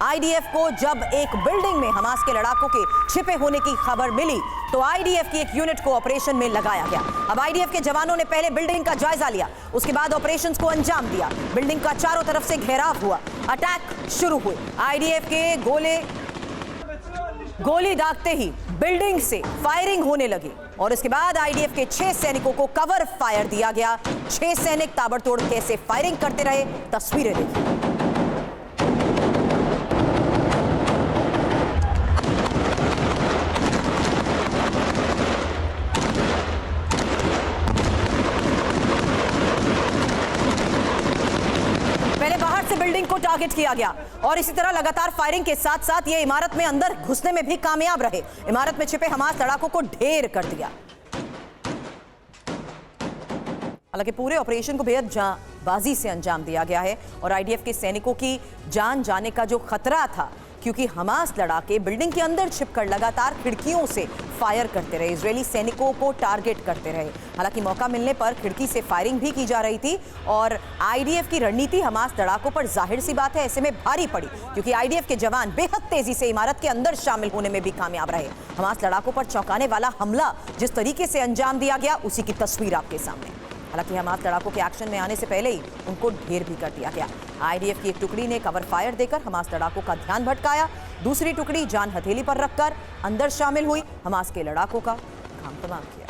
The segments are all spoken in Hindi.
आईडीएफ को जब एक बिल्डिंग में हमास के लड़ाकों के छिपे होने की खबर मिली तो आईडीएफ की एक यूनिट को ऑपरेशन में लगाया गया। अब आईडीएफ के जवानों ने पहले बिल्डिंग का जायजा लिया, उसके बाद ऑपरेशंस को अंजाम दिया। बिल्डिंग का चारों तरफ से घेराव हुआ, अटैक शुरू हुए। आईडीएफ के गोली दागते ही बिल्डिंग से फायरिंग होने लगी और इसके बाद आईडीएफ के 6 सैनिकों को कवर फायर दिया गया। 6 सैनिक ताबड़तोड़ कैसे फायरिंग करते रहे, तस्वीरें देखिए। पहले बाहर से बिल्डिंग को टारगेट किया गया और इसी तरह लगातार फायरिंग के साथ साथ ये इमारत में अंदर घुसने में भी कामयाब रहे। इमारत में छिपे हमास लड़ाकों को ढेर कर दिया। हालांकि पूरे ऑपरेशन को बेहद बाजी से अंजाम दिया गया है और आईडीएफ के सैनिकों की जान जाने का जो खतरा था, क्योंकि हमास लड़ाके बिल्डिंग के अंदर छिपकर लगातार खिड़कियों से फायर करते रहे, इजरायली सैनिकों को टारगेट करते रहे। हालांकि मौका मिलने पर खिड़की से फायरिंग भी की जा रही थी और आईडीएफ की रणनीति हमास लड़ाकों पर जाहिर सी बात है ऐसे में भारी पड़ी, क्योंकि आईडीएफ के जवान बेहद तेजी से इमारत के अंदर शामिल होने में भी कामयाब रहे। हमास लड़ाकों पर चौंकाने वाला हमला जिस तरीके से अंजाम दिया गया, उसी की तस्वीर आपके सामने। हालांकि हमास लड़ाकों के एक्शन में आने से पहले ही उनको ढेर भी कर दिया गया। आईडीएफ की एक टुकड़ी ने कवर फायर देकर हमास लड़ाकों का ध्यान भटकाया, दूसरी टुकड़ी जान हथेली पर रखकर अंदर शामिल हुई, हमास के लड़ाकों का काम तमाम किया।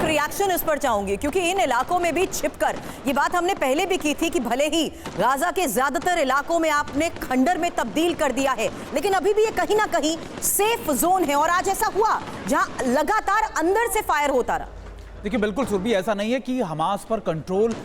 रिएक्शन इस पर चाहूंगी, क्योंकि इन इलाकों में भी छिपकर, ये बात हमने पहले भी की थी कि भले ही गाजा के ज्यादातर इलाकों में आपने खंडर में तब्दील कर दिया है, लेकिन अभी भी ये कहीं ना कहीं सेफ जोन है और आज ऐसा हुआ जहां लगातार अंदर से फायर होता रहा। देखिए बिल्कुल सुरभि, ऐसा नहीं है कि हमास पर कंट्रोल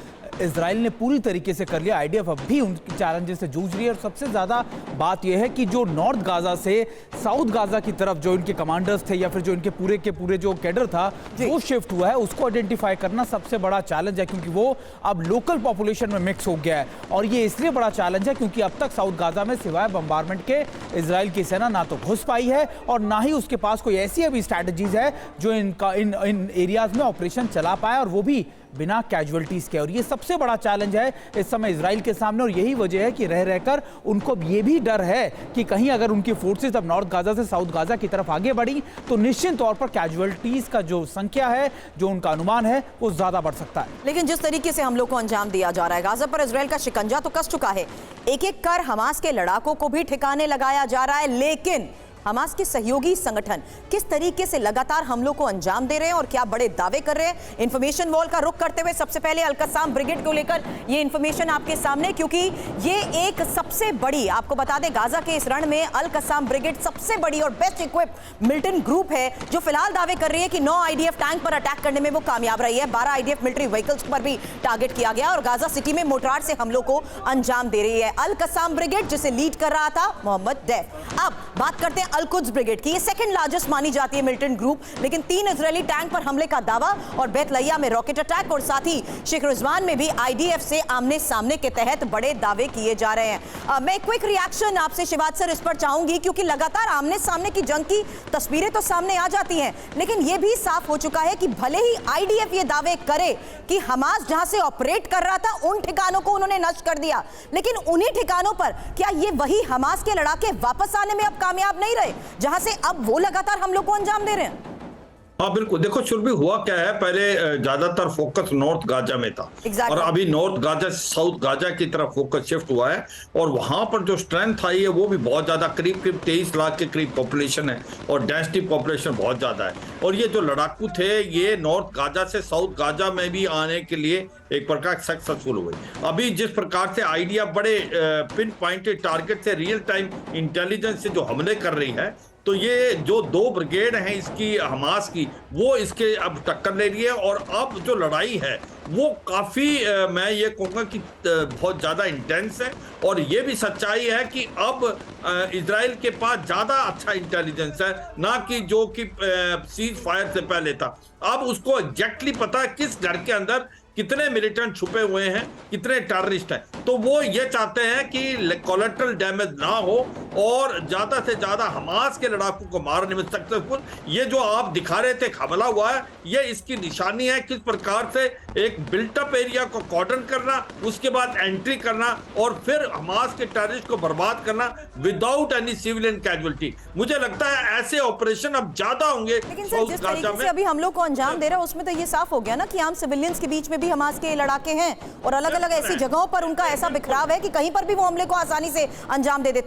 इजराइल ने पूरी तरीके से कर लिया। आईडीएफ अब भी उनकी चैलेंजेस से जूझ रही है और सबसे ज्यादा बात यह है कि जो नॉर्थ गाजा से साउथ गाजा की तरफ जो इनके कमांडर्स थे या फिर जो इनके पूरे के पूरे जो कैडर था वो शिफ्ट हुआ है, उसको आइडेंटिफाई करना सबसे बड़ा चैलेंज है, क्योंकि वो अब लोकल पॉपुलेशन में मिक्स हो गया है। और ये इसलिए बड़ा चैलेंज है क्योंकि अब तक साउथ गाजा में सिवाय बम्बारमेंट के इजराइल की सेना ना तो घुस पाई है और ना ही उसके पास कोई ऐसी अभी स्ट्रैटेजीज है जो इन एरियाज में ऑपरेशन चला पाए, और वो भी बिना कैजुअलिटीज के। और ये सबसे बड़ा चैलेंज है इस समय इजराइल के सामने, और यही वजह है कि रह रहकर उनको ये भी डर है कि कहीं अगर उनकी फोर्सेस अब नॉर्थ गाजा से साउथ गाजा की तरफ आगे बढ़ी तो निश्चित तौर पर कैजुअलिटीज का जो संख्या है, जो उनका अनुमान है, वो ज्यादा बढ़ सकता है। लेकिन जिस तरीके से हमलों को अंजाम दिया जा रहा है, गाजा पर इजराइल का शिकंजा तो कस चुका है, एक एक कर हमास के लड़ाकों को भी ठिकाने लगाया जा रहा है, लेकिन हमास के सहयोगी संगठन किस तरीके से लगातार हमलों को अंजाम दे रहे हैं और क्या बड़े दावे कर रहे हैं। इंफॉर्मेशन वॉल का रुख करते हुए सबसे पहले अल कस्साम ब्रिगेड को लेकर ये इंफॉर्मेशन आपके सामने, क्योंकि ये एक सबसे बड़ी, आपको बता दें, गाजा के इस रण में अल कस्साम ब्रिगेड सबसे बड़ी और बेस्ट इक्विप्ड मिलिटेंट ग्रुप है, जो फिलहाल दावे कर रही है कि 9 आईडीएफ टैंक पर अटैक करने में वो कामयाब रही है। 12 आईडीएफ मिलिट्री व्हीकल्स पर भी टारगेट किया गया और गाजा सिटी में मोर्टार से हमलों को अंजाम दे रही है अल कस्साम ब्रिगेड, जिसे लीड कर रहा था मोहम्मद दैफ। अब बात करते हैं अल कुद्स ब्रिगेड की। ये सेकंड लार्जेस्ट मानी जाती है मिलिटेंट ग्रुप, लेकिन 3 इजरायली टैंक पर हमले का दावा और बैतलैया में रॉकेट अटैक और साथ ही शेख रिजवान में भी आईडीएफ से आमने सामने के तहत बड़े दावे किए जा रहे हैं। मैं क्विक रिएक्शन आपसे शिवाज सर इस पर चाहूंगी, क्योंकि लगातार आमने सामने की जंग की तस्वीरें तो सामने आ जाती हैं, लेकिन यह भी साफ हो चुका है कि भले ही आईडीएफ ये दावे करे कि हमास जहां से ऑपरेट कर रहा था उन ठिकानों को उन्होंने नष्ट कर दिया, लेकिन उन्हीं ठिकानों पर क्या ये वही हमास के लड़ाके वापस आने में अब कामयाब नहीं रहे जहां से अब वो लगातार हम लोग को अंजाम दे रहे हैं? हाँ बिल्कुल, देखो शुरू हुआ क्या है, पहले ज्यादातर फोकस नॉर्थ गाजा में था और अभी नॉर्थ गाजा से साउथ गाजा की तरफ फोकस शिफ्ट हुआ है और वहां पर जो स्ट्रेंथ आई है वो भी बहुत ज्यादा, करीब 23 लाख के करीब पॉपुलेशन है और डेंसिटी पॉपुलेशन बहुत ज्यादा है। और ये जो लड़ाकू थे ये नॉर्थ गाजा से साउथ गाजा में भी आने के लिए एक प्रकार सक्सेसफुल हुए। अभी जिस प्रकार से आइडिया बड़े पिन पॉइंटेड टारगेट से रियल टाइम इंटेलिजेंस से जो हमले कर रही है, तो ये जो 2 ब्रिगेड हैं इसकी हमास की, वो इसके अब टक्कर ले रही है और अब जो लड़ाई है वो काफी मैं ये कहूँगा कि बहुत ज्यादा इंटेंस है। और ये भी सच्चाई है कि अब इजराइल के पास ज्यादा अच्छा इंटेलिजेंस है, ना कि जो कि सीज फायर से पहले था। अब उसको एग्जैक्टली पता है किस घर के अंदर कितने मिलिटेंट छुपे हुए हैं, कितने टेररिस्ट हैं। तो वो ये चाहते हैं कि कोलेटरल डैमेज ना हो और ज्यादा से ज्यादा हमास के लड़ाकों को मारने में सक्सेसफुल। ये जो आप दिखा रहे थे हमला हुआ है, ये इसकी निशानी है किस प्रकार से एक बिल्टअप एरिया को कॉर्डन करना, उसके बाद एंट्री करना और फिर हमास के टेररिस्ट को बर्बाद करना विदाउट एनी सिविलियन कैजुअलिटी। मुझे लगता है ऐसे ऑपरेशन अब ज्यादा होंगे। लेकिन सर, जिस तरीके से अभी हमलों को अंजाम दे रहा है उसमें तो ये साफ हो गया ना कि आम सिविलियंस के बीच में भी हमास के लड़ाके हैं और अलग अलग ऐसी जगहों पर उनका ऐसा बिखराव है कि कहीं पर भी वो हमले को आसानी से अंजाम दे देते हैं।